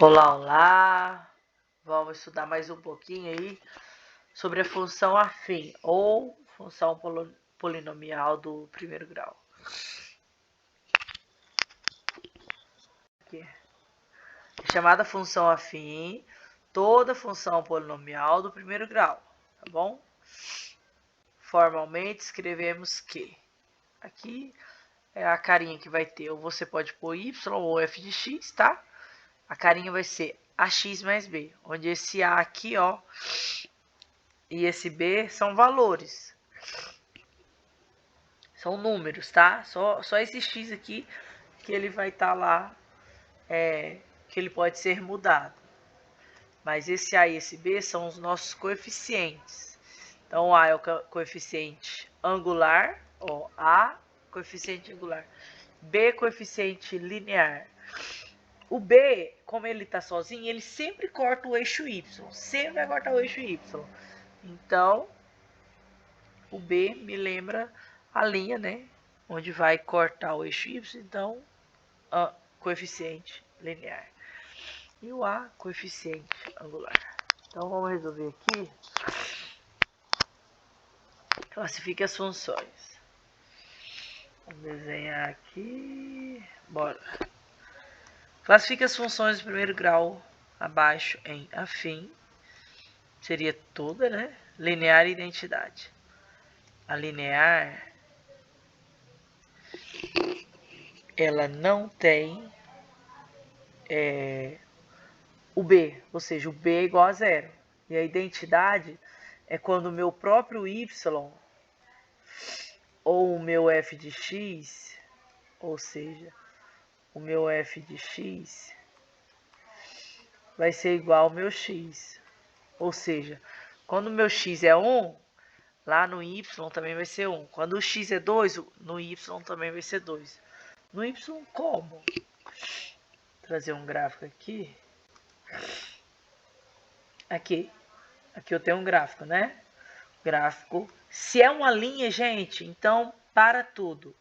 Olá, olá! Vamos estudar mais um pouquinho aí sobre a função afim ou função polinomial do primeiro grau. Aqui. É chamada função afim toda função polinomial do primeiro grau, tá bom? Formalmente escrevemos que aqui é a carinha que vai ter, ou você pode pôr y ou f de x, tá? A carinha vai ser ax mais b, onde esse a aqui, ó, e esse b são valores. São números, tá? Só esse x aqui que ele vai estar lá, que ele pode ser mudado. Mas esse a e esse b são os nossos coeficientes. Então, o a é o coeficiente angular, ó, a coeficiente angular, b coeficiente linear. O b, como ele está sozinho, ele sempre corta o eixo y, sempre vai cortar o eixo y. Então, o b me lembra a linha, né, onde vai cortar o eixo y, então, coeficiente linear. E o a, coeficiente angular. Então, vamos resolver aqui. Classifique as funções. Vamos desenhar aqui. Bora. Classifique as funções do primeiro grau abaixo em afim. Seria toda, né? Linear e identidade. A linear, ela não tem o b, ou seja, o b é igual a zero. E a identidade é quando o meu próprio y ou o meu f de x, ou seja, o meu f de x vai ser igual ao meu x. Ou seja, quando o meu x é 1, lá no y também vai ser 1. Quando o x é 2, no y também vai ser 2. No y como? Vou trazer um gráfico aqui. Aqui eu tenho um gráfico, né? Gráfico. Se é uma linha, gente, então para tudo.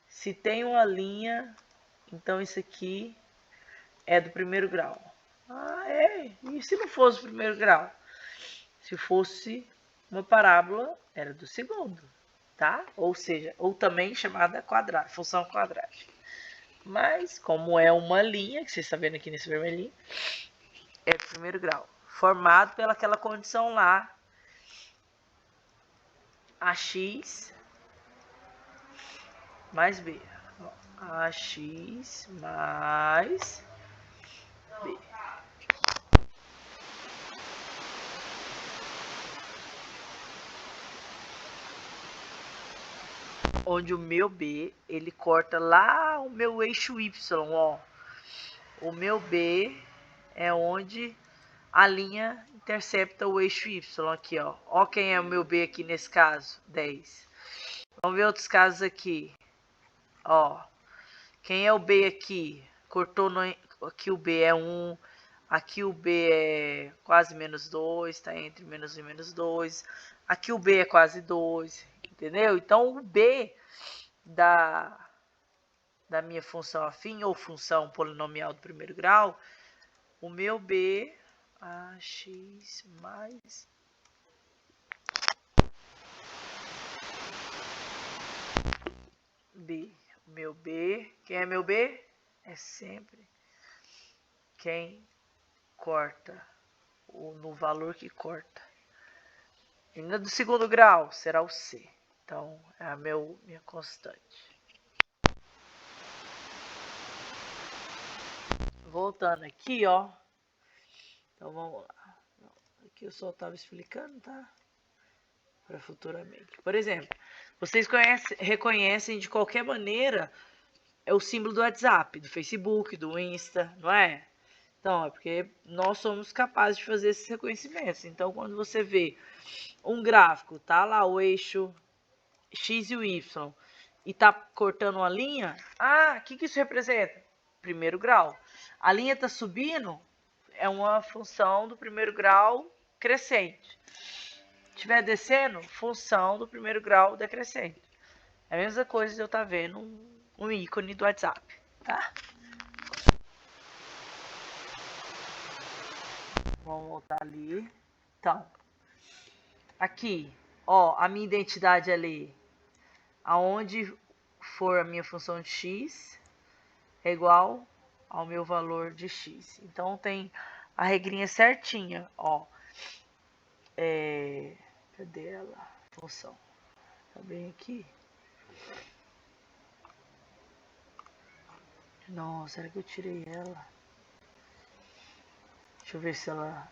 Se tem uma linha, então isso aqui é do primeiro grau. Ah, é? E se não fosse o primeiro grau? Se fosse uma parábola, era do segundo, tá? Ou seja, ou também chamada quadrática, função quadrática. Mas, como é uma linha, que vocês estão vendo aqui nesse vermelhinho, é do primeiro grau. Formado pelaquela condição lá, ax mais b. Ax mais b. Onde o meu b, ele corta lá o meu eixo y, ó. O meu b é onde a linha intercepta o eixo y aqui, ó. Ó quem é o meu b aqui nesse caso, 10. Vamos ver outros casos aqui. Ó, quem é o b aqui? Cortou aqui o b é 1, aqui o b é quase menos 2, tá entre menos 1 e menos 2. Aqui o b é quase 2, entendeu? Então, o b da minha função afim ou função polinomial do primeiro grau, o meu b, ax mais b. O meu b, quem é meu b? É sempre quem corta, ou no valor que corta. E do segundo grau será o c. Então, é a minha constante. Voltando aqui, ó. Então, vamos lá. Aqui eu só estava explicando, tá? Para futuramente. Por exemplo, vocês reconhecem de qualquer maneira é o símbolo do WhatsApp, do Facebook, do Insta, não é? Então, é porque nós somos capazes de fazer esses reconhecimentos. Então, quando você vê um gráfico, tá lá o eixo X e o Y, e tá cortando uma linha, o que isso representa? Primeiro grau. A linha tá subindo, é uma função do primeiro grau crescente. Estiver descendo, função do primeiro grau decrescente. É a mesma coisa de eu estar vendo um ícone do WhatsApp, tá? vamos voltar ali. Então, aqui, ó, a minha identidade ali, aonde for a minha função de x, é igual ao meu valor de x. Então, tem a regrinha certinha, ó. Cadê ela? Função. Tá bem aqui. Nossa, será que eu tirei ela? Deixa eu ver se ela...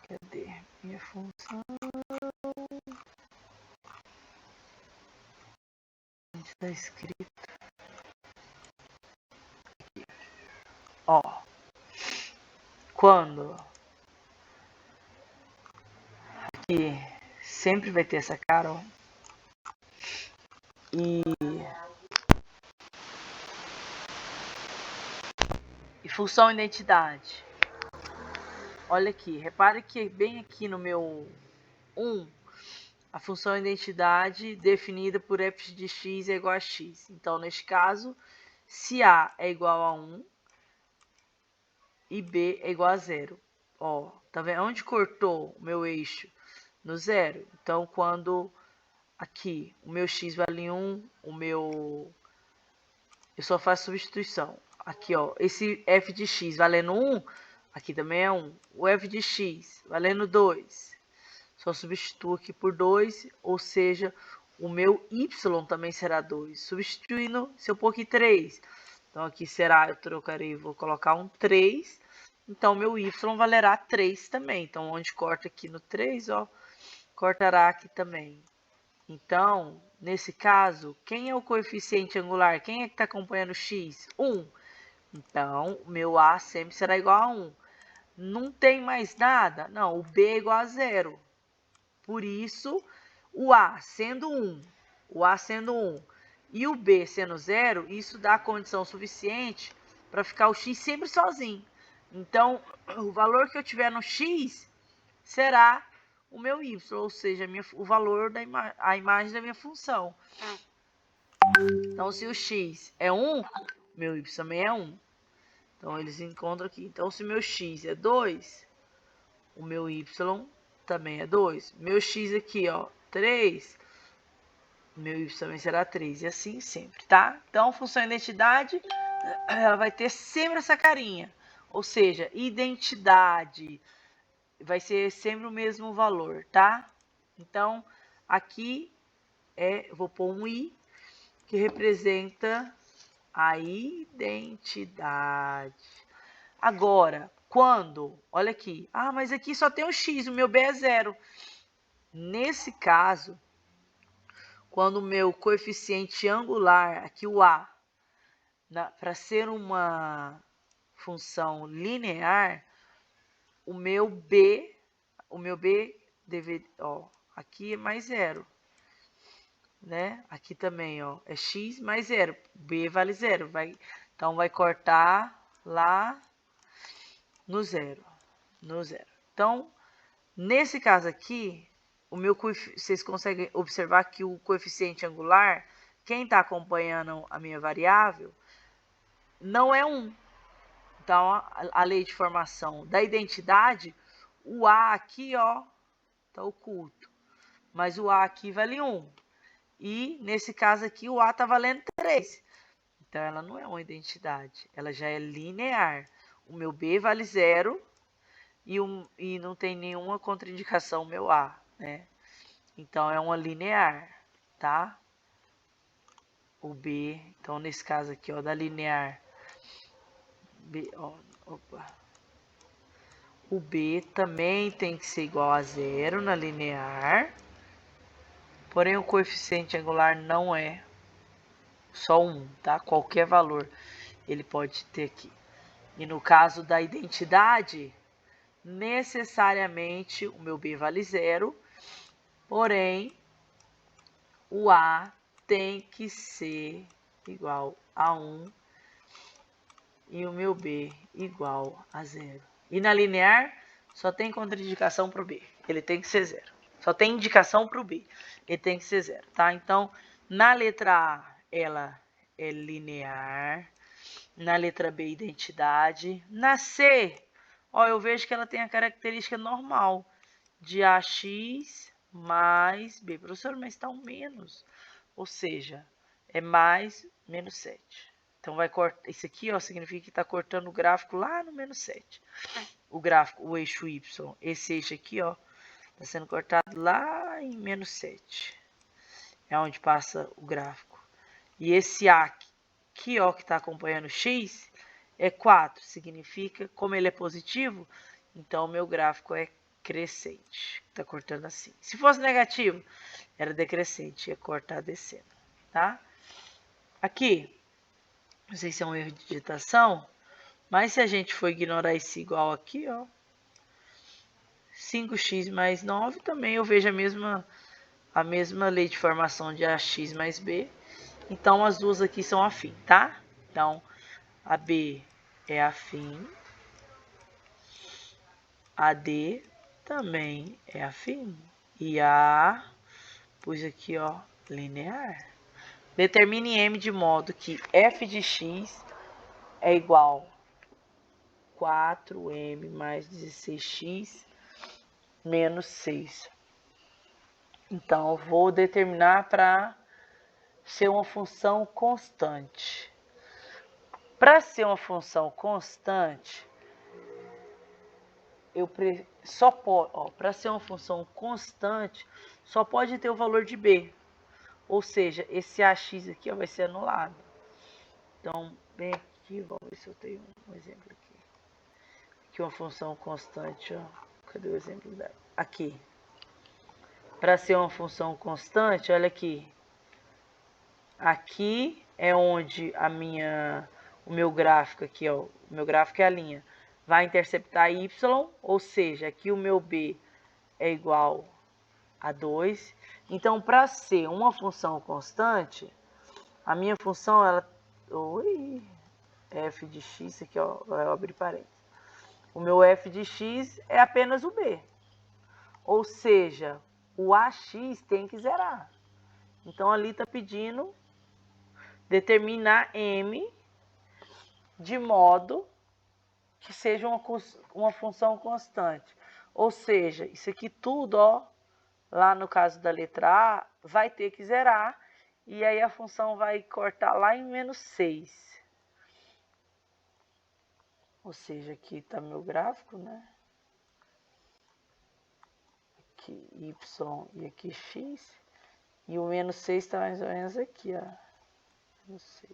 Cadê minha função? Onde está escrito? Aqui. Ó. Quando aqui sempre vai ter essa cara, ó. E função identidade. Olha aqui, repare que bem aqui no meu 1, a função identidade definida por f de x é igual a x. Então, neste caso, se a é igual a 1 e b é igual a 0. Ó, tá vendo? Onde cortou o meu eixo? No 0. Então, quando aqui o meu x vale 1, eu só faço substituição. Aqui, ó, esse f de x valendo 1, aqui também é 1. O f de x valendo 2, só substituo aqui por 2, ou seja, o meu y também será 2. Substituindo, se eu pôr aqui 3, então aqui será, eu trocarei, vou colocar um 3, então meu y valerá 3 também. Então, onde corta aqui no 3, ó, cortará aqui também. Então, nesse caso, quem é o coeficiente angular? Quem é que está acompanhando o x? 1. Então, o meu a sempre será igual a 1. Não tem mais nada? Não, o b é igual a 0. Por isso, o a sendo 1, e o b sendo 0, isso dá a condição suficiente para ficar o x sempre sozinho. Então, o valor que eu tiver no x será o meu y, ou seja, o valor a imagem da minha função. Então, se o x é 1, meu y também é 1. Então, eles encontram aqui. Então, se meu x é 2, o meu y também é 2. Meu x aqui, ó, 3, meu y também será 3. E assim sempre, tá? Então, função identidade, ela vai ter sempre essa carinha. Ou seja, identidade vai ser sempre o mesmo valor, tá? Então, aqui vou pôr um i, que representa a identidade. Agora, quando, olha aqui, mas aqui só tem o x, o meu b é 0. Nesse caso, quando o meu coeficiente angular, aqui o a, para ser uma função linear, o meu b deve, ó, aqui é mais 0, né? Aqui também, ó, é x mais 0, b vale 0, então vai cortar lá no 0, Então, nesse caso aqui, vocês conseguem observar que o coeficiente angular, quem está acompanhando a minha variável, não é 1. Então, a lei de formação da identidade, o a aqui, ó, está oculto. Mas o a aqui vale 1. E, nesse caso aqui, o a está valendo 3. Então, ela não é uma identidade. Ela já é linear. O meu b vale 0 e não tem nenhuma contraindicação o meu a, né? Então, é uma linear, tá? O b, então, nesse caso aqui, ó, da linear, b, ó, opa. O b também tem que ser igual a 0 na linear, porém o coeficiente angular não é só 1, tá? Qualquer valor ele pode ter aqui. E no caso da identidade, necessariamente o meu b vale 0, porém o a tem que ser igual a 1 e o meu b igual a 0. E na linear, só tem contraindicação para o b. Ele tem que ser 0. Só tem indicação para o b. Ele tem que ser 0, tá? Então, na letra A, ela é linear. Na letra B, identidade. Na C, ó, eu vejo que ela tem a característica normal de AX mais B. Professor, mas está um menos. Ou seja, é mais menos 7. Então, vai cortar. Isso aqui, ó, significa que está cortando o gráfico lá no menos 7. O gráfico, o eixo Y. Esse eixo aqui, ó, está sendo cortado lá em menos 7. É onde passa o gráfico. E esse A aqui, ó, que está acompanhando X, é 4. Significa, como ele é positivo, então o meu gráfico é crescente. Está cortando assim. Se fosse negativo, era decrescente, ia cortar descendo, tá? Aqui, não sei se é um erro de digitação, mas se a gente for ignorar esse igual aqui, ó, 5x mais 9, também eu vejo a mesma lei de formação de AX mais B. Então, as duas aqui são afim, tá? Então, a B é afim, a D também é afim, e a A, pus aqui, ó, linear. Determine M de modo que f de x é igual a 4m mais 16x menos 6. Então, eu vou determinar para ser uma função constante. Para ser uma função constante, para ser uma função constante, só pode ter o valor de b. Ou seja, esse ax aqui, ó, vai ser anulado. Então, bem aqui, vamos ver se eu tenho um exemplo aqui. Aqui uma função constante, ó. Cadê o exemplo dela? Aqui. Para ser uma função constante, olha aqui. Aqui é onde o meu gráfico aqui, ó, o meu gráfico é a linha, vai interceptar y, ou seja, aqui o meu b é igual a 2. Então, para ser uma função constante, a minha função, ela... Oi, f de x, aqui, ó, vai abrir parênteses. O meu f de x é apenas o b. Ou seja, o ax tem que zerar. Então, ali está pedindo determinar m de modo que seja uma função constante. Ou seja, isso aqui tudo, ó, lá no caso da letra A, vai ter que zerar, e aí a função vai cortar lá em menos 6. Ou seja, aqui está meu gráfico, né? Aqui y e aqui x. E o menos 6 está mais ou menos aqui, ó. Menos 6.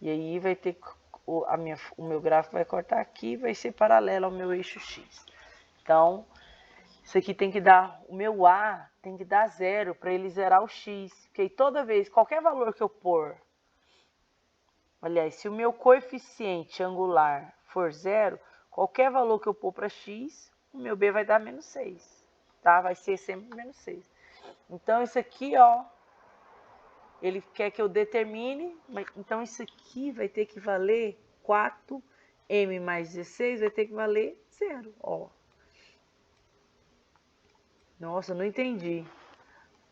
E aí vai ter o meu gráfico vai cortar aqui e vai ser paralelo ao meu eixo x. Então, isso aqui tem que dar, o meu A tem que dar 0 para ele zerar o x. Porque toda vez, qualquer valor que eu pôr, aliás, se o meu coeficiente angular for 0, qualquer valor que eu pôr para x, o meu B vai dar menos 6. Tá? Vai ser sempre menos 6. Então, isso aqui, ó, ele quer que eu determine, então isso aqui vai ter que valer 4m mais 16, vai ter que valer 0, ó. Nossa, não entendi.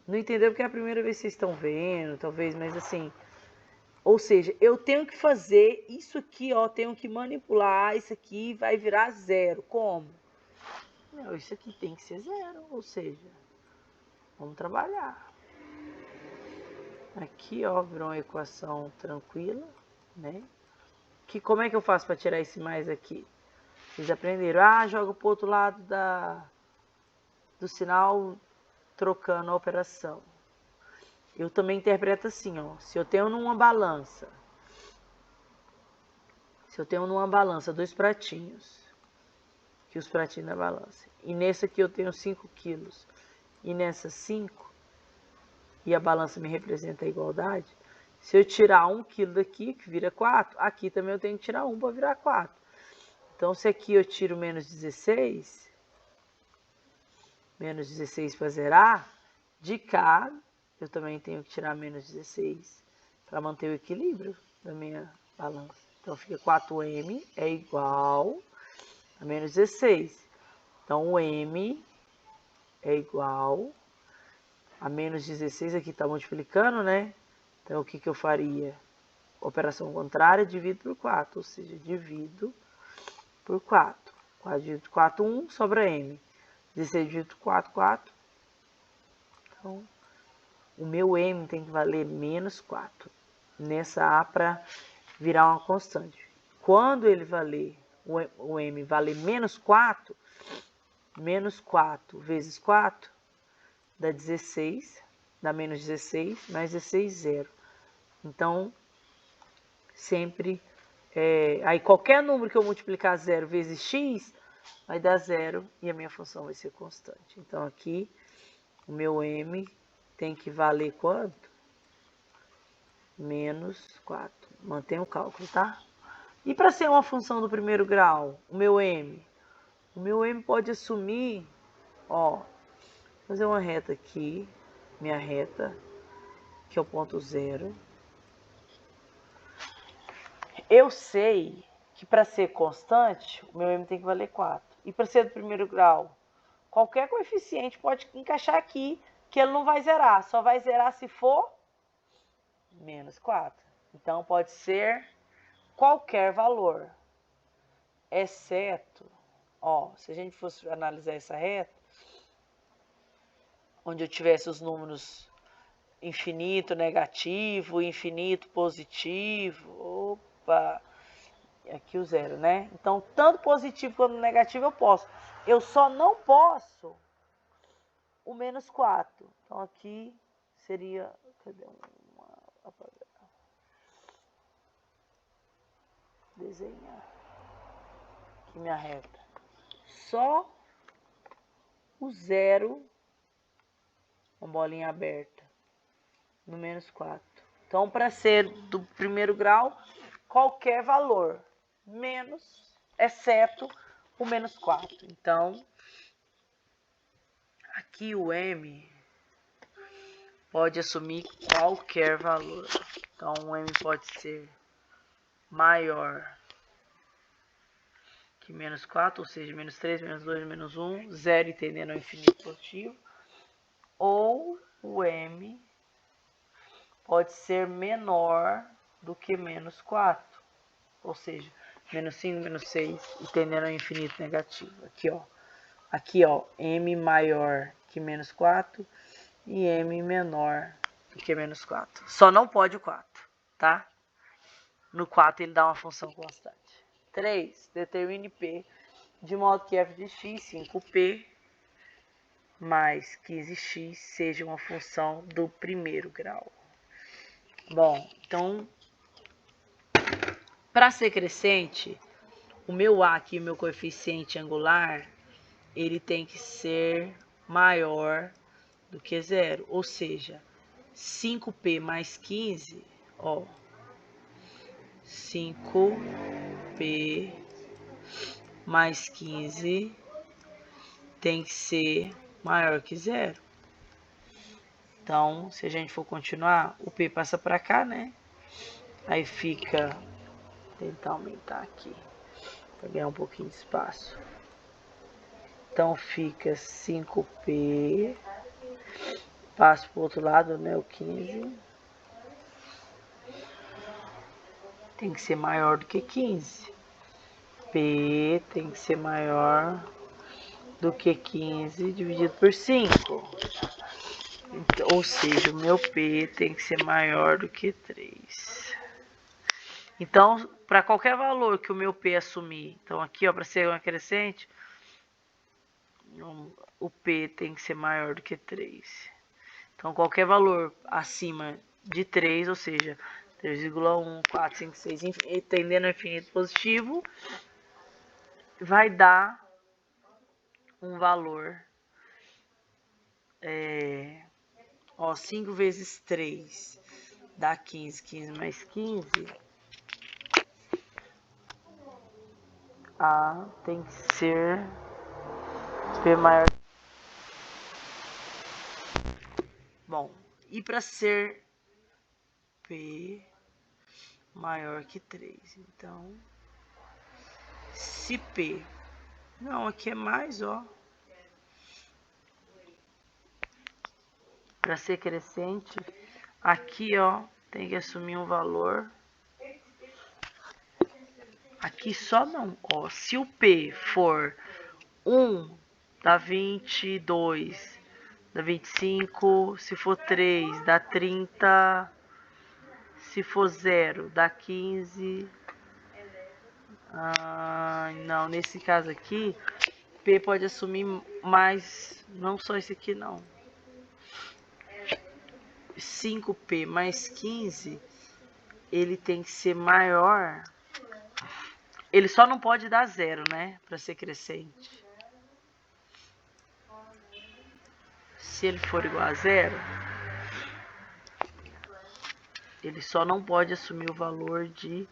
Não entendeu porque é a primeira vez que vocês estão vendo, talvez, mas assim... Ou seja, eu tenho que fazer isso aqui, ó, tenho que manipular, isso aqui vai virar 0. Como? Não, isso aqui tem que ser 0, ou seja, vamos trabalhar. Aqui, ó, virou uma equação tranquila, né? Como é que eu faço para tirar esse mais aqui? Vocês aprenderam? Ah, joga para o outro lado do sinal, trocando a operação. Eu também interpreto assim, ó. Se eu tenho numa balança dois pratinhos, que os pratinhos da balança, e nesse aqui eu tenho 5 quilos, e nessa 5, e a balança me representa a igualdade, se eu tirar 1 quilo daqui, que vira 4, aqui também eu tenho que tirar 1 para virar 4. Então, se aqui eu tiro menos 16 para zerar, de cá eu também tenho que tirar menos 16 para manter o equilíbrio da minha balança. Então, fica 4m é igual a menos 16. Então, o m é igual a menos 16, aqui está multiplicando, né? Então, o que eu faria? operação contrária, divido por 4, ou seja, divido por 4. 4 dividido por 4, 1, sobra m. 16 dividido por 4, 4. Então, o meu m tem que valer menos 4. Nessa A para virar uma constante. Quando ele valer, o m valer menos 4 vezes 4 dá 16, dá menos 16, mais 16, 0. Então, sempre, aí qualquer número que eu multiplicar 0 vezes x, vai dar 0 e a minha função vai ser constante. Então, aqui, o meu m tem que valer quanto? Menos 4. Mantém o cálculo, tá? E para ser uma função do primeiro grau, o meu m pode assumir, ó, fazer uma reta aqui, minha reta, que é o ponto 0. Eu sei que para ser constante, o meu m tem que valer 4. E para ser do primeiro grau, qualquer coeficiente pode encaixar aqui, que ele não vai zerar. Só vai zerar se for menos 4. Então, pode ser qualquer valor, exceto, ó, se a gente fosse analisar essa reta, onde eu tivesse os números infinito negativo, infinito positivo, opa, aqui o 0, né? Então, tanto positivo quanto negativo eu posso. Eu só não posso o menos 4. Então, aqui seria, cadê desenhar aqui minha reta. Só o 0, uma bolinha aberta, no menos 4. Então, para ser do primeiro grau, qualquer valor, menos, exceto o menos 4. Então, aqui o m pode assumir qualquer valor. Então, o m pode ser maior que menos 4, ou seja, menos 3, menos 2, menos 1, 0 e tendendo ao infinito positivo. Ou o m pode ser menor do que menos 4, ou seja, menos 5, menos 6 e tendendo ao infinito negativo. Aqui, ó, m maior que menos 4 e m menor do que menos 4. Só não pode o 4, tá? No 4 ele dá uma função constante. 3. Determine P de modo que f de x, 5p, mais 15x seja uma função do primeiro grau. Bom, então, para ser crescente, o meu a aqui, o meu coeficiente angular, ele tem que ser maior do que 0, ou seja, 5p mais 15, ó, 5p mais 15 tem que ser maior que 0. Então, se a gente for continuar, o p passa para cá, né? Aí fica, tentar aumentar aqui, para ganhar um pouquinho de espaço. Então, fica 5p, passo para o outro lado, né, o 15. Tem que ser maior do que 15. P tem que ser maior do que 15 dividido por 5. Então, ou seja, o meu P tem que ser maior do que 3. Então, para qualquer valor que o meu P assumir, então aqui, ó, para ser uma crescente, o P tem que ser maior do que 3. Então, qualquer valor acima de 3, ou seja, 3,1, 4, 5, 6, tendendo ao infinito positivo, vai dar um valor, ó, 5 vezes 3 dá 15, 15 mais 15, A tem que ser P maior. Bom, e para ser P maior que 3, então, se P, não, aqui é mais, ó, para ser crescente, aqui, ó, tem que assumir um valor Aqui só não. Ó, se o P for 1, dá 22, dá 25. Se for 3, dá 30. Se for 0, dá 15. Não, nesse caso aqui, P pode assumir mais, não só esse aqui não. 5P mais 15, ele tem que ser maior. Ele só não pode dar 0, né? Para ser crescente. Se ele for igual a 0, ele só não pode assumir o valor de...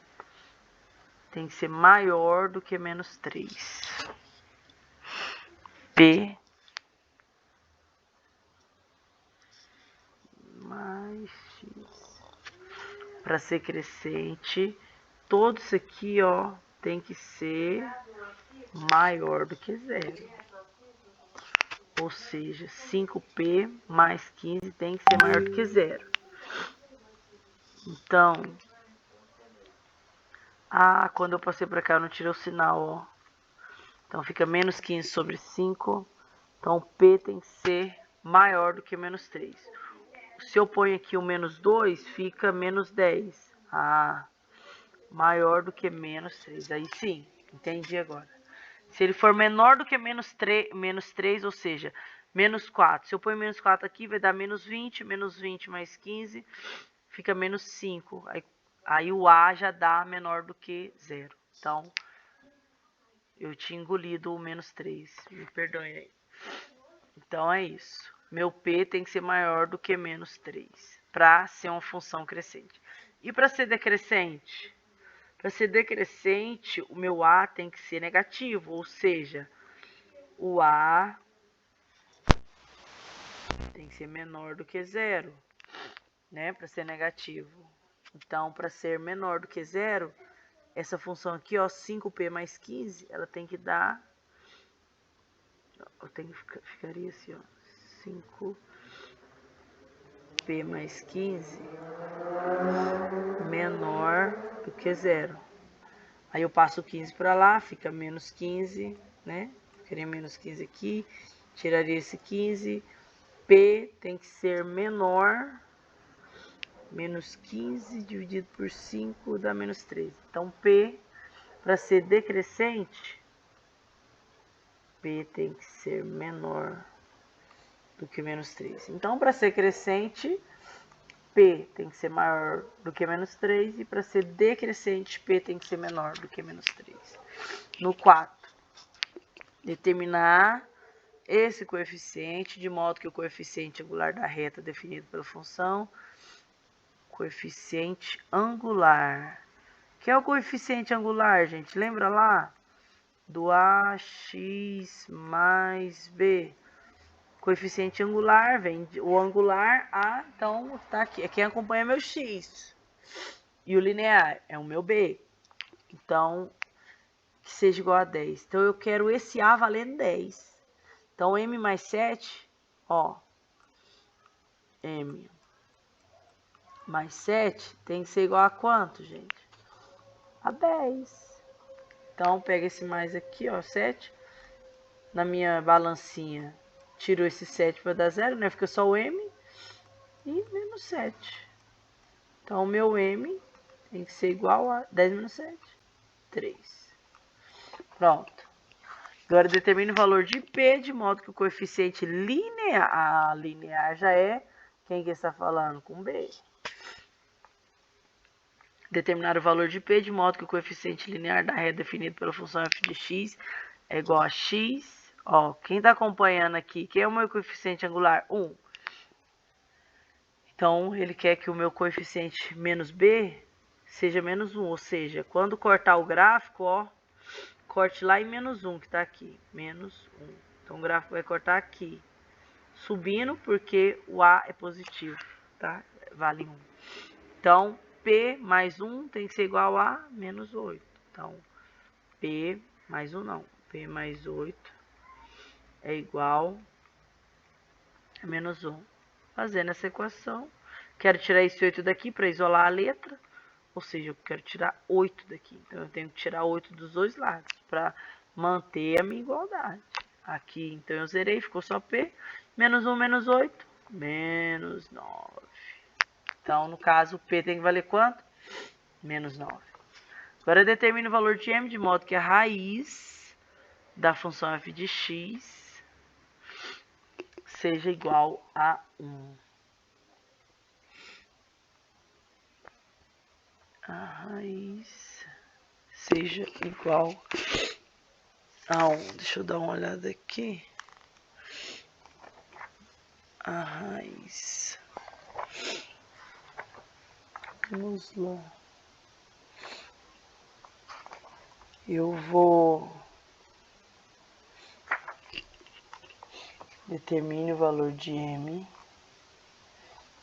Tem que ser maior do que menos 3. P mais X. Para ser crescente, todo isso aqui, ó, tem que ser maior do que 0. Ou seja, 5P mais 15 tem que ser maior do que 0. Então, quando eu passei para cá eu não tirei o sinal, ó. Então fica menos 15 sobre 5. Então P tem que ser maior do que menos 3. Se eu ponho aqui o menos 2, fica menos 10. Maior do que menos 3. Aí sim, entendi agora. Se ele for menor do que menos 3, ou seja, menos 4. Se eu ponho menos 4 aqui, vai dar menos 20 mais 15, fica menos 5. Aí o A já dá menor do que 0. Então, eu tinha engolido o menos 3. Me perdoem aí. Então, é isso. Meu P tem que ser maior do que menos 3, para ser uma função crescente. E para ser decrescente? Para ser decrescente, o meu A tem que ser negativo, ou seja, o A tem que ser menor do que 0, né? Para ser negativo. Então, para ser menor do que 0, essa função aqui, ó, 5P mais 15, ela tem que dar... Ficaria assim, ó, 5P mais 15 menor do que 0. Aí eu passo o 15 para lá, fica menos 15, né? Ficaria menos 15 aqui, tiraria esse 15. P tem que ser menor, menos 15 dividido por 5 dá menos 3. Então, P, para ser decrescente, P tem que ser menor do que menos 3. Então, para ser crescente, P tem que ser maior do que menos 3. E para ser decrescente, P tem que ser menor do que menos 3. No 4, determinar esse coeficiente, de modo que o coeficiente angular da reta definido pela função, coeficiente angular. O que é o coeficiente angular, gente? Lembra lá? Do AX mais B. Coeficiente angular, vem o angular A, então tá aqui. Quem acompanha meu X. E o linear é o meu B. Então, que seja igual a 10. Então, eu quero esse A valendo 10. Então, M mais 7, ó. M mais 7 tem que ser igual a quanto, gente? A 10. Então, pega esse mais aqui, ó, 7. Na minha balancinha, tiro esse 7 para dar 0, né? Fica só o M e menos 7. Então, o meu M tem que ser igual a 10 menos 7, 3. Pronto. Agora, determine o valor de P, de modo que o coeficiente linear, linear já é, quem que está falando? Com B. Determinar o valor de P, de modo que o coeficiente linear da reta definido pela função f de x é igual a x. Ó, quem está acompanhando aqui, quem é o meu coeficiente angular? 1. Então, ele quer que o meu coeficiente menos B seja menos 1. Ou seja, quando cortar o gráfico, ó, corte lá em menos 1, que está aqui. Menos 1. Então, o gráfico vai cortar aqui. Subindo, porque o A é positivo, tá? Vale 1. Então, P mais 1 tem que ser igual a menos 8. Então, P mais 1 não. P mais 8 é igual a menos 1. Fazendo essa equação, quero tirar esse 8 daqui para isolar a letra. ou seja, eu quero tirar 8 daqui. Então, eu tenho que tirar 8 dos dois lados para manter a minha igualdade. Aqui, então, eu zerei, ficou só P. Menos 1, menos 8, menos 9. Então, no caso, o P tem que valer quanto? Menos 9. Agora, determine o valor de M de modo que a raiz da função f de x seja igual a 1. A raiz seja igual a 1. Deixa eu dar uma olhada aqui. A raiz. Vamos lá. Eu vou determine o valor de M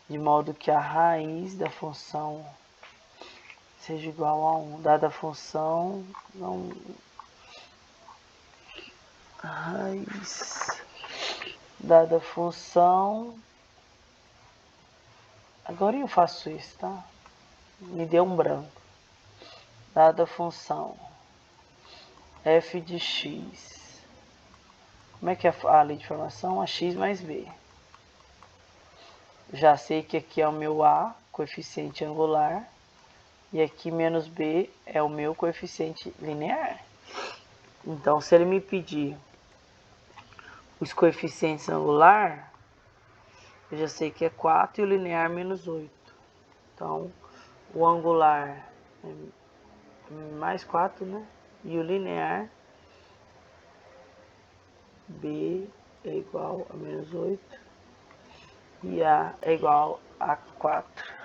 de modo que a raiz da função seja igual a 1. Dada a função, não, a raiz dada a função. Agora eu faço isso, tá? Me deu um branco. Dada a função f de x. Como é que é a lei de formação? A x mais b. Já sei que aqui é o meu a, coeficiente angular, e aqui menos b é o meu coeficiente linear. Então, se ele me pedir os coeficientes angular, eu já sei que é 4 e o linear menos 8. Então, o angular é mais 4, né? E o linear, b é igual a menos 8 e a é igual a 4.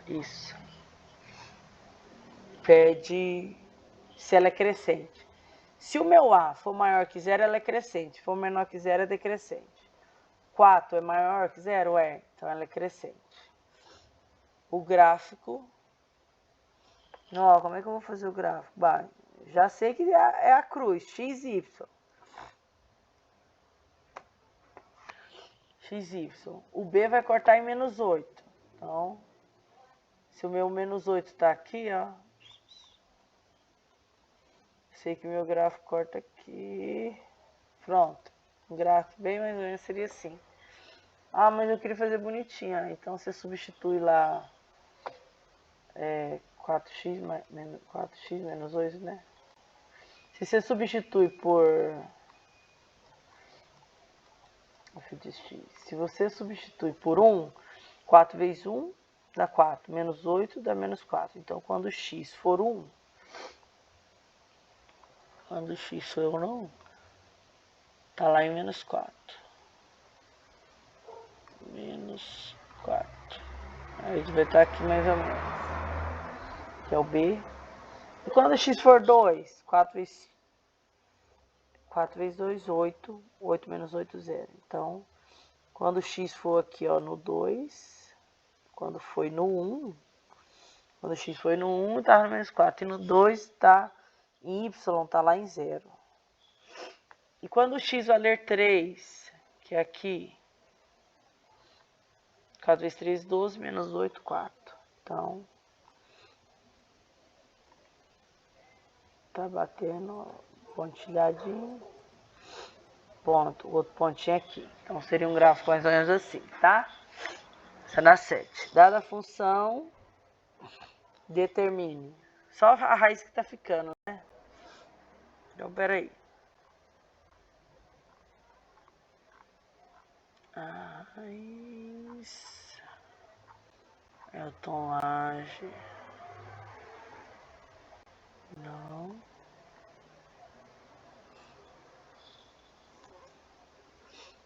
Isso. Pede se ela é crescente. Se o meu a for maior que 0, ela é crescente. Se for menor que 0, é decrescente. 4 é maior que 0? É. Então, ela é crescente. O gráfico... Não, como é que eu vou fazer o gráfico? Bah, já sei que é a cruz, x, y. X, y. O b vai cortar em menos 8. Então, se o meu menos 8 está aqui, ó. Sei que o meu gráfico corta aqui. Pronto. O gráfico bem mais ou menos seria assim. Ah, mas eu queria fazer bonitinho. Então você substitui lá 4x, 4x menos 8, né? Se você substitui por f de x, se você substitui por 1, 4 vezes 1 dá 4, menos 8 dá menos 4. Então, quando x for 1, quando x for 1, tá lá em menos 4. Menos 4. Aí vai estar aqui mais ou menos. Que é o b. E quando x for 2, 4 vezes 2, 8. 8 menos 8, 0. Então, quando x for aqui, ó, no 2, quando foi no 1, quando x foi no 1, tá no menos 4. E no 2, tá em y, tá lá em 0. E quando x valer 3, que é aqui, 4 vezes 3, 12, menos 8, 4. Então, tá batendo pontilhadinho, ponto, o outro pontinho aqui. Então, seria um gráfico mais ou menos assim, tá? Essa é na 7. Dada a função, determine. Só a raiz que tá ficando, né? Então, peraí. A raiz é a tonagem. Não.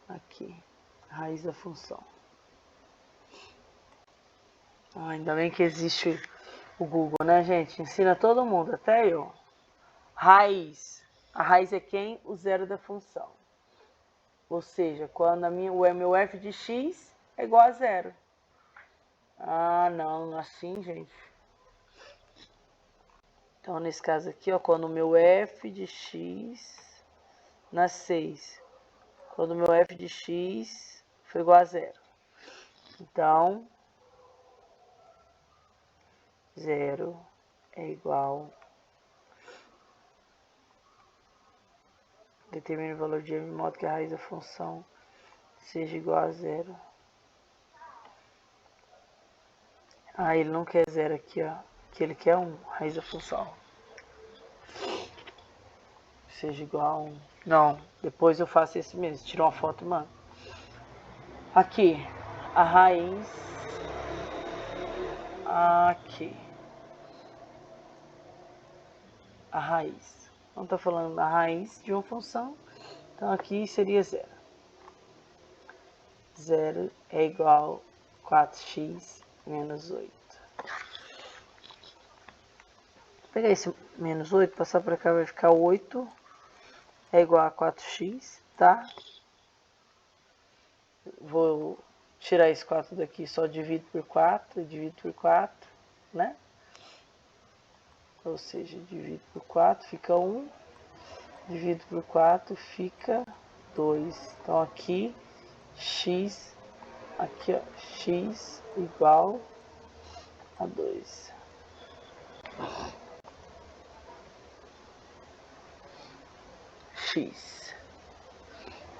Aqui. Raiz da função. Ainda bem que existe o Google, né, gente? Ensina todo mundo, até eu. Raiz. A raiz é quem? O zero da função. Ou seja, quando o meu f de x é igual a zero. Ah, não, assim, gente. Então, nesse caso aqui, ó, quando o meu f de x na 6, quando o meu f de x foi igual a zero. Então, 0 é igual... Determine o valor de m de modo que a raiz da função seja igual a 0. Ah, ele não quer 0 aqui, ó. Que ele quer 1, raiz da função. Seja igual a 1. Não, depois eu faço esse mesmo. Tiro uma foto e mando. Aqui, a raiz. Aqui. A raiz. Não tá falando da raiz de uma função. Então aqui seria 0. 0 é igual a 4x menos 8. Vou pegar esse menos 8, passar para cá, vai ficar 8 é igual a 4x, tá? Vou tirar esse 4 daqui, só divido por 4 e divido por 4, né? Ou seja, divido por 4, fica 1. Divido por 4, fica 2. Então aqui, x, aqui ó, x igual a 2. X.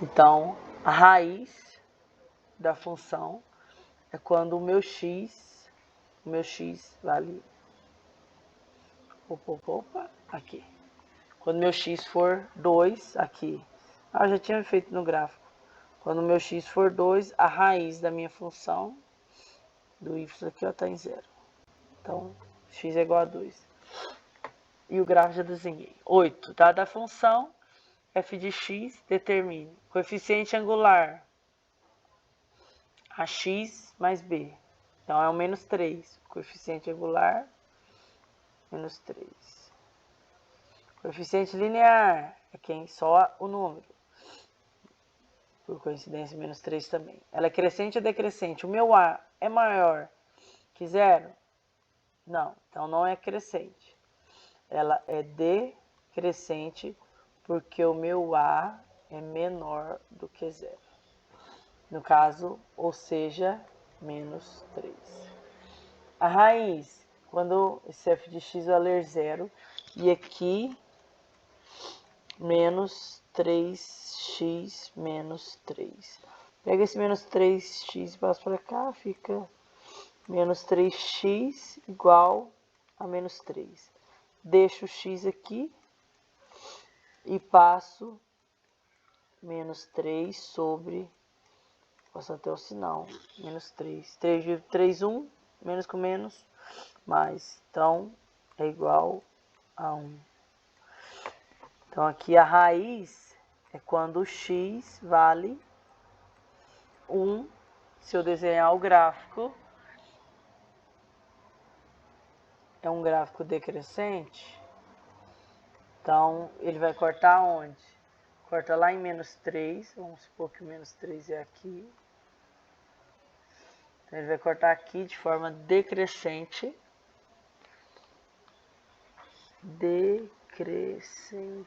Então, a raiz da função é quando o meu x vale... Opa, aqui. Quando meu x for 2, aqui. Ah, eu já tinha feito no gráfico. Quando meu x for 2, a raiz da minha função do y aqui, ó, tá em 0. Então, x é igual a 2. E o gráfico já desenhei. 8. Dada a função, f de x, determine coeficiente angular a x mais b. Então, é o menos 3. Coeficiente angular, menos 3. Coeficiente linear é quem só o número. Por coincidência, menos 3 também. Ela é crescente ou decrescente? O meu A é maior que 0? Não, então não é crescente. Ela é decrescente porque o meu A é menor do que 0. No caso, ou seja, menos 3. A raiz, quando esse f de x valer 0, e aqui menos 3x menos 3. Pega esse menos 3x e passa para cá, fica menos 3x igual a menos 3. Deixo o x aqui e passo menos 3 sobre, passo até o sinal, menos 3. 3 dividido 3, 1, menos com menos, mais. Então, é igual a 1. Então, aqui a raiz é quando o x vale 1. Se eu desenhar o gráfico, é um gráfico decrescente. Então, ele vai cortar onde? Corta lá em menos 3. Vamos supor que o menos 3 é aqui. Então, ele vai cortar aqui de forma decrescente. Decrescente.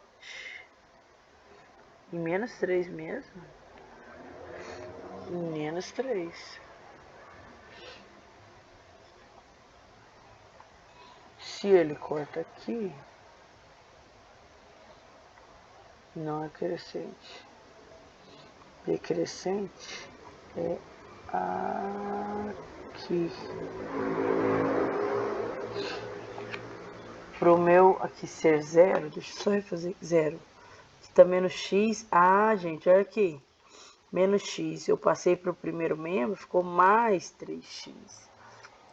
Em menos 3 mesmo. Em menos 3. Se ele corta aqui, não é crescente. Decrescente é aqui. Para o meu aqui ser 0, deixa eu só refazer 0. Aqui tá menos x. Ah, gente, olha aqui. Menos x, eu passei para o primeiro membro, ficou mais 3x.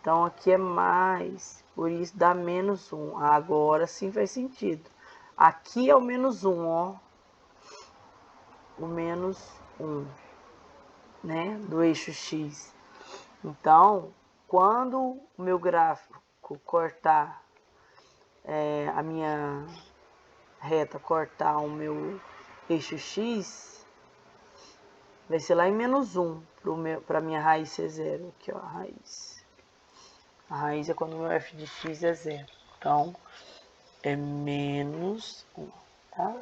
Então, aqui é mais, por isso dá menos 1. Agora sim faz sentido. Aqui é o menos 1, ó. O menos 1, né? Do eixo x. Então, quando o meu gráfico cortar, a minha reta cortar o meu eixo x, vai ser lá em menos 1 para a minha raiz ser 0. Aqui, ó, a raiz. A raiz é quando o meu f de x é 0. Então, é menos 1, tá?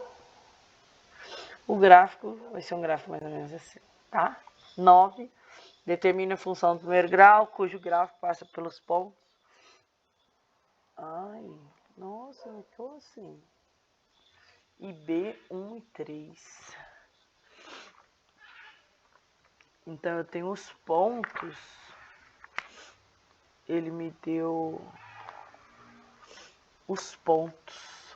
O gráfico vai ser um gráfico mais ou menos assim, tá? 9. Determine a função do primeiro grau, cujo gráfico passa pelos pontos Ai, nossa, não ficou assim. E B, 1 e 3. Então eu tenho os pontos. Ele me deu os pontos.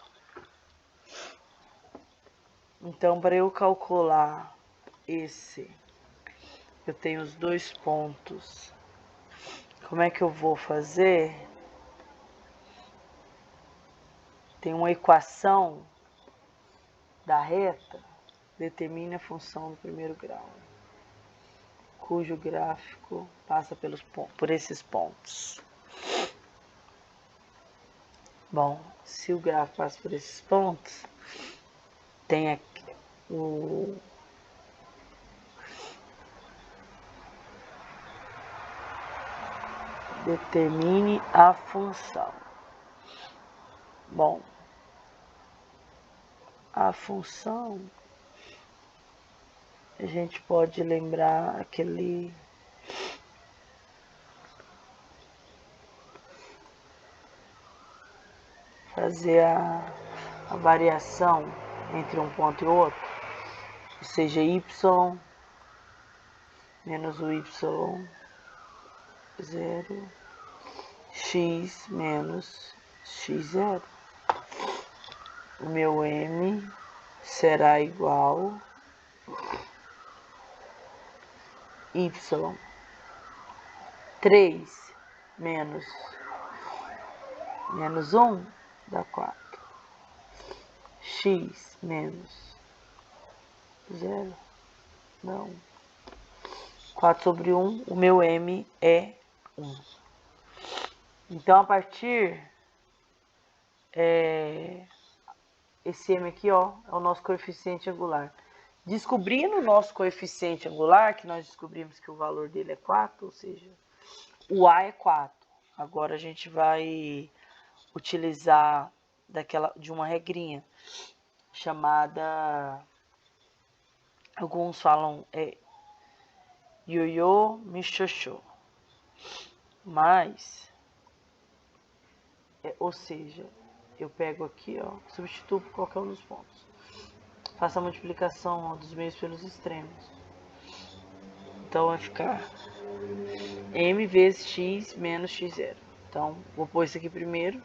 Então, para eu calcular esse, eu tenho os 2 pontos. Como é que eu vou fazer? Tem uma equação da reta, determine a função do primeiro grau, cujo gráfico passa por esses pontos. Bom, se o gráfico passa por esses pontos, tem aqui o determine a função. Bom, a função, a gente pode lembrar aquele fazer a variação entre um ponto e outro, ou seja, y menos o y0, x menos x0. O meu m será igual y 3 menos 1 dá 4. X menos 0 dá 1. 4 sobre 1, o meu m é 1. Então, a partir... esse m aqui, ó, é o nosso coeficiente angular. Descobrindo o nosso coeficiente angular, que nós descobrimos que o valor dele é 4, ou seja, o A é 4. Agora a gente vai utilizar de uma regrinha chamada, alguns falam ioiô michoxô, mas, ou seja, eu pego aqui, ó, substituo por qualquer um dos pontos. Faço a multiplicação, ó, dos meios pelos extremos. Então vai ficar m vezes x menos x0. Então, vou pôr isso aqui primeiro.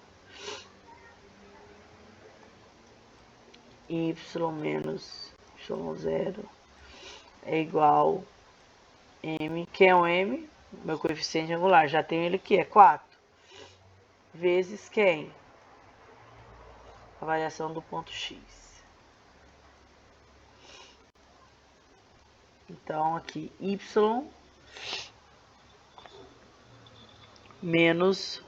Y menos y0 é igual m. Quem é o m? Meu coeficiente angular. Já tenho ele aqui, é 4. Vezes quem? A variação do ponto x. Então, aqui, y menos...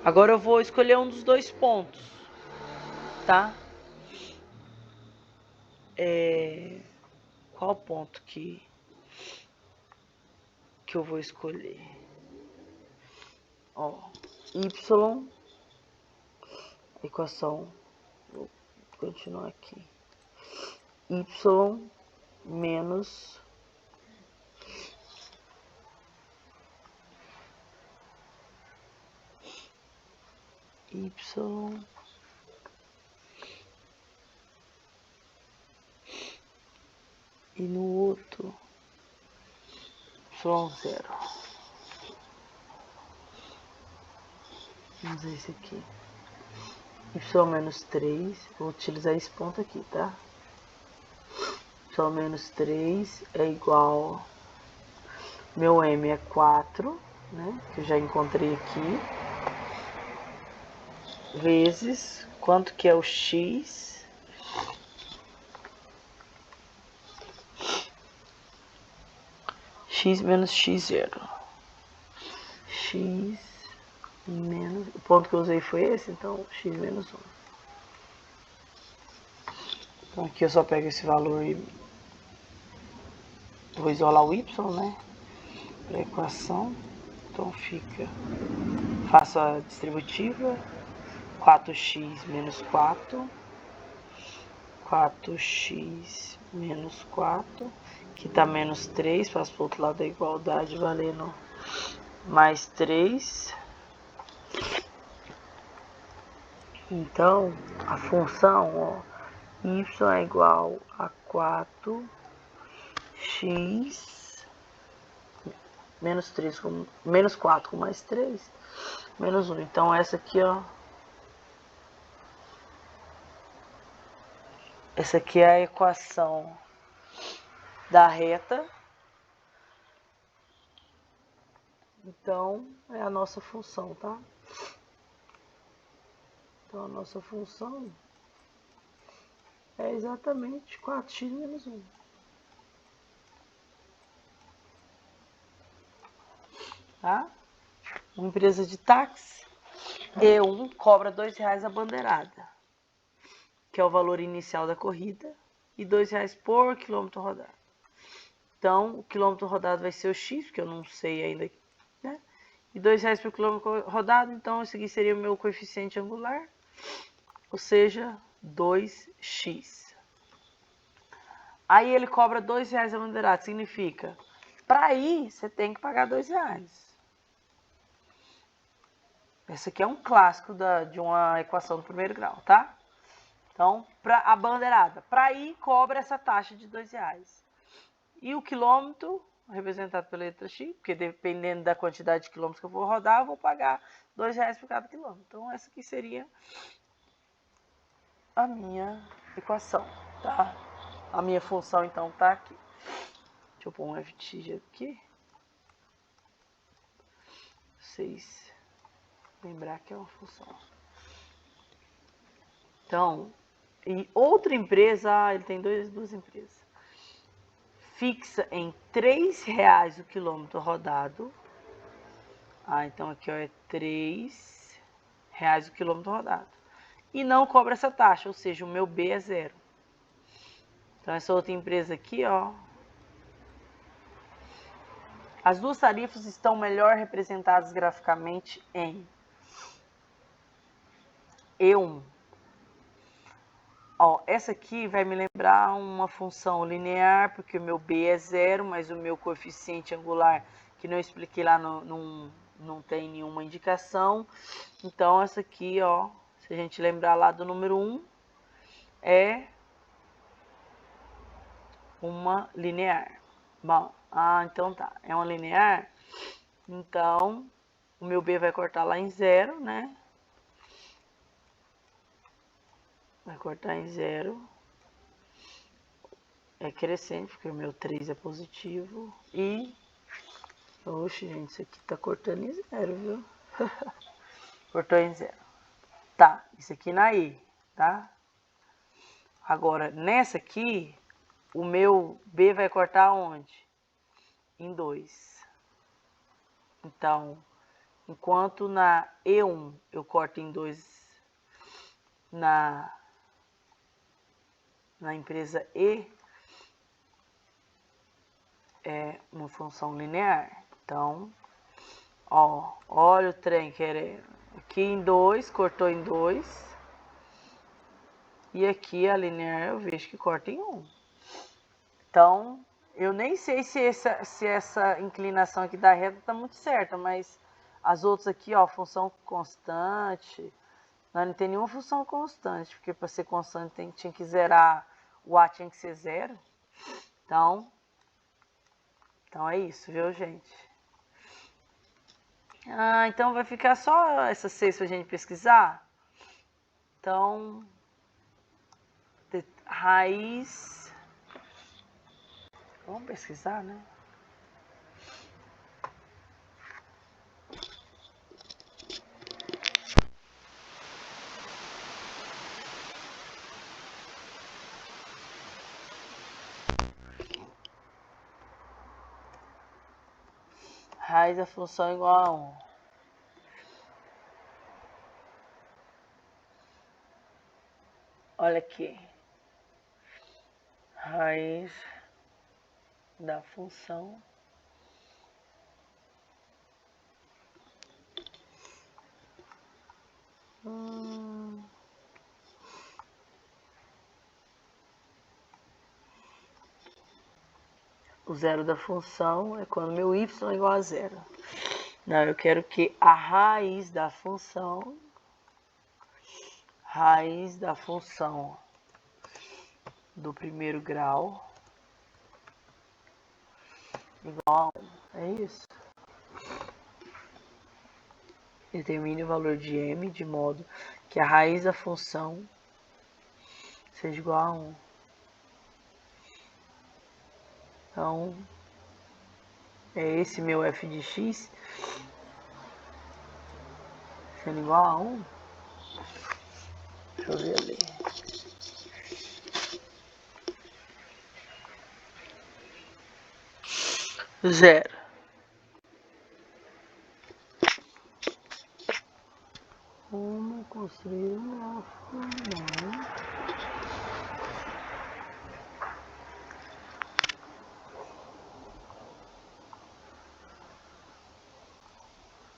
Agora eu vou escolher um dos 2 pontos, tá? Qual ponto que eu vou escolher? Ó, y, equação, vou continuar aqui. Y menos y e no outro y0. Vamos ver esse aqui. Y menos 3, vou utilizar esse ponto aqui, tá? Y menos 3 é igual, meu m é 4, né? Que eu já encontrei aqui. Vezes, quanto que é o x? X menos x0. X menos... O ponto que eu usei foi esse, então x menos 1. Então aqui eu só pego esse valor e vou isolar o y, né? Para a equação. Então fica... Faço a distributiva. 4x menos 4. 4x menos 4. Aqui tá menos 3. Faço para o outro lado da igualdade, valendo mais 3. Então, a função, ó, y é igual a 4x menos 3, menos 4 com mais 3, menos 1. Então, essa aqui, ó, essa aqui é a equação da reta. Então, é a nossa função, tá? Então, a nossa função é exatamente 4x menos 1. Tá? Uma empresa de táxi, E1 cobra R$2 a bandeirada, que é o valor inicial da corrida, e R$2 por quilômetro rodado. Então, o quilômetro rodado vai ser o X, que eu não sei ainda, né? E R$2 por quilômetro rodado, então esse aqui seria o meu coeficiente angular, ou seja, 2x. Aí ele cobra R$2 a bandeirada, significa, para ir, você tem que pagar R$2. Esse aqui é um clássico de uma equação do primeiro grau, tá? Então, a bandeirada, para ir, cobra essa taxa de R$2. E o quilômetro, representado pela letra X, porque dependendo da quantidade de quilômetros que eu vou rodar, eu vou pagar R$2 por cada quilômetro. Então, essa aqui seria a minha equação, tá? A minha função, então, tá aqui. Deixa eu pôr um FT aqui. Vocês lembrar que é uma função. Então, e outra empresa, ele tem duas empresas. Fixa em R$3 o quilômetro rodado. Então aqui ó, é R$3 o quilômetro rodado. E não cobra essa taxa, ou seja, o meu B é 0. Então essa outra empresa aqui, ó. As duas tarifas estão melhor representadas graficamente em E1. Ó, essa aqui vai me lembrar uma função linear, porque o meu B é 0, mas o meu coeficiente angular, que não expliquei lá, não tem nenhuma indicação. Então, essa aqui, ó, se a gente lembrar lá do número 1, é uma linear. Bom, então tá, é uma linear. Então, o meu B vai cortar lá em 0, né? Vai cortar em 0. É crescente, porque o meu 3 é positivo. E... oxe, gente, isso aqui tá cortando em 0, viu? Cortou em 0. Tá, isso aqui na I, tá? Agora, nessa aqui, o meu B vai cortar onde? Em 2. Então, enquanto na E1 eu corto em 2 na empresa E, é uma função linear. Então, ó, olha o trem querendo. Aqui em 2, cortou em 2. E aqui a linear eu vejo que corta em 1. Então, eu nem sei se essa inclinação aqui da reta está muito certa, mas as outras aqui, ó, função constante, não tem nenhuma função constante, porque para ser constante tinha que zerar, o A tinha que ser 0. Então é isso, viu, gente? Então vai ficar só essas 6 para a gente pesquisar? Então, raiz... Vamos pesquisar, né? Raiz da função igual a 1. Olha aqui. Raiz da função o zero da função é quando meu y é igual a 0. Não, eu quero que a raiz da função raiz da função do primeiro grau igual a 1. É isso. Determine o valor de m de modo que a raiz da função seja igual a 1. Então, é esse meu f de x sendo igual a 1. Deixa eu ver ali. Zero. Como construir um grafo?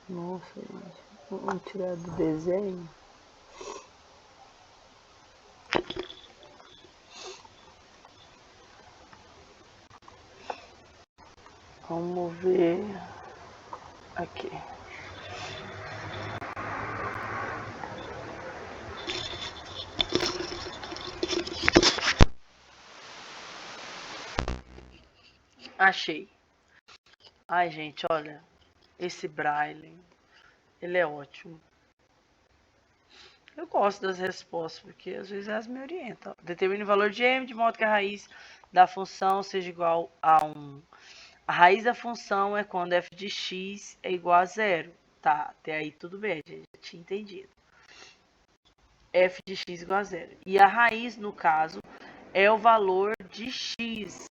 Nossa, gente. Vamos tirar do desenho. Vamos ver aqui. Achei. Ai, gente, olha. Esse Braille, ele é ótimo. Eu gosto das respostas, porque às vezes elas me orientam. Determine o valor de m de modo que a raiz da função seja igual a 1. A raiz da função é quando f de x é igual a 0. Tá, até aí tudo bem, a gente já tinha entendido. F de x igual a 0. E a raiz, no caso, é o valor de x.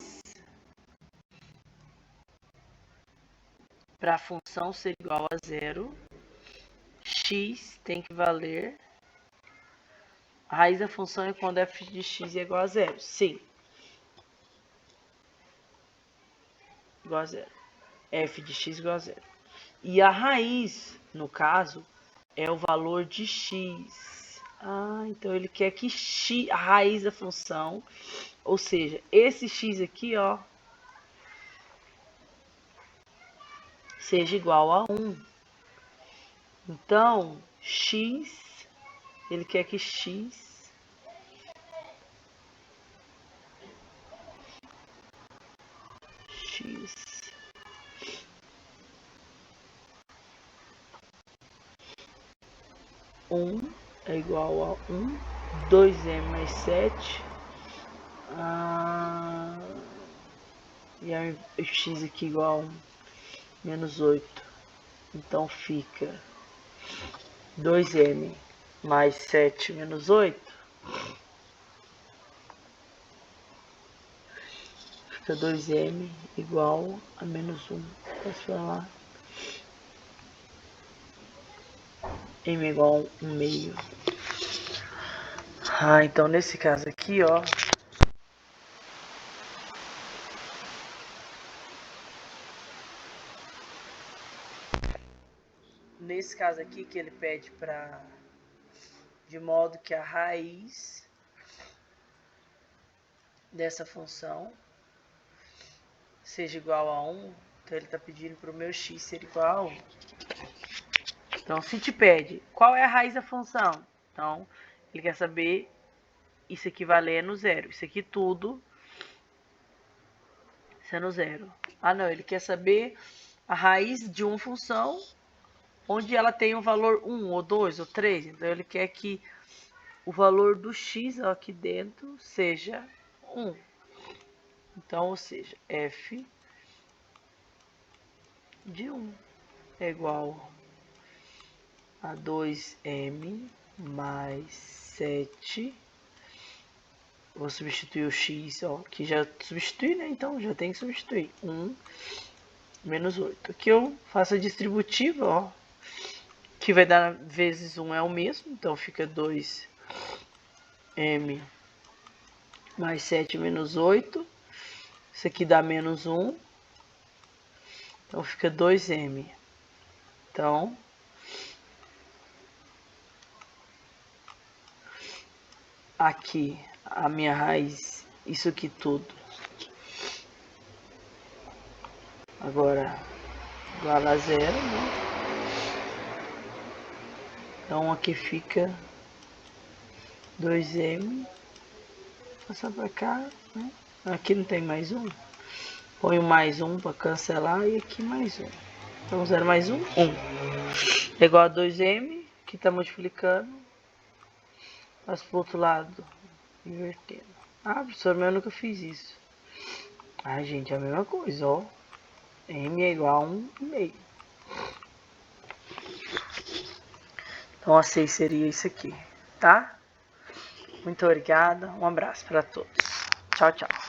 Para a função ser igual a 0, x tem que valer... A raiz da função é quando f de x é igual a 0. Sim. Igual a 0. F de x igual a 0. E a raiz, no caso, é o valor de x. Ah, então ele quer que x, a raiz da função, ou seja, esse x aqui, ó, seja igual a 1. Então, x, ele quer que x é igual a 1, 2m mais 7, e aí x aqui igual a 1, menos 8. Então fica 2m mais 7 menos 8. Fica 2m igual a menos 1. Posso falar? M igual a 1 meio. Então nesse caso aqui, ó, nesse caso aqui que ele pede para, de modo que a raiz dessa função seja igual a 1, então ele está pedindo para o meu x ser igual a 1. Então, se te pede qual é a raiz da função, então ele quer saber isso aqui valendo 0. Isso aqui tudo sendo 0. Ah, não, ele quer saber a raiz de uma função onde ela tem um valor 1, ou 2, ou 3. Então, ele quer que o valor do x ó, aqui dentro seja 1. Então, ou seja, f de 1 é igual a 2m mais 7. Vou substituir o x, ó, que já substitui, né? Então já tem que substituir. 1 menos 8. Aqui eu faço a distributiva, ó, que vai dar vezes 1 é o mesmo, então fica 2m mais 7 menos 8. Isso aqui dá menos 1, então fica 2m. Então, aqui a minha raiz, isso aqui tudo, agora igual a 0, né? Então aqui fica 2M. Passar pra cá, né? Aqui não tem mais um. Põe o mais um para cancelar e aqui mais um. Então 0 mais 1, 1. É igual a 2M, que está multiplicando. Passo pro outro lado, invertendo. Ah, professor, mas eu nunca fiz isso. Ah, gente, é a mesma coisa, ó. M é igual a 1,5. Então a 6 seria isso aqui, tá? Muito obrigada, um abraço para todos. Tchau, tchau.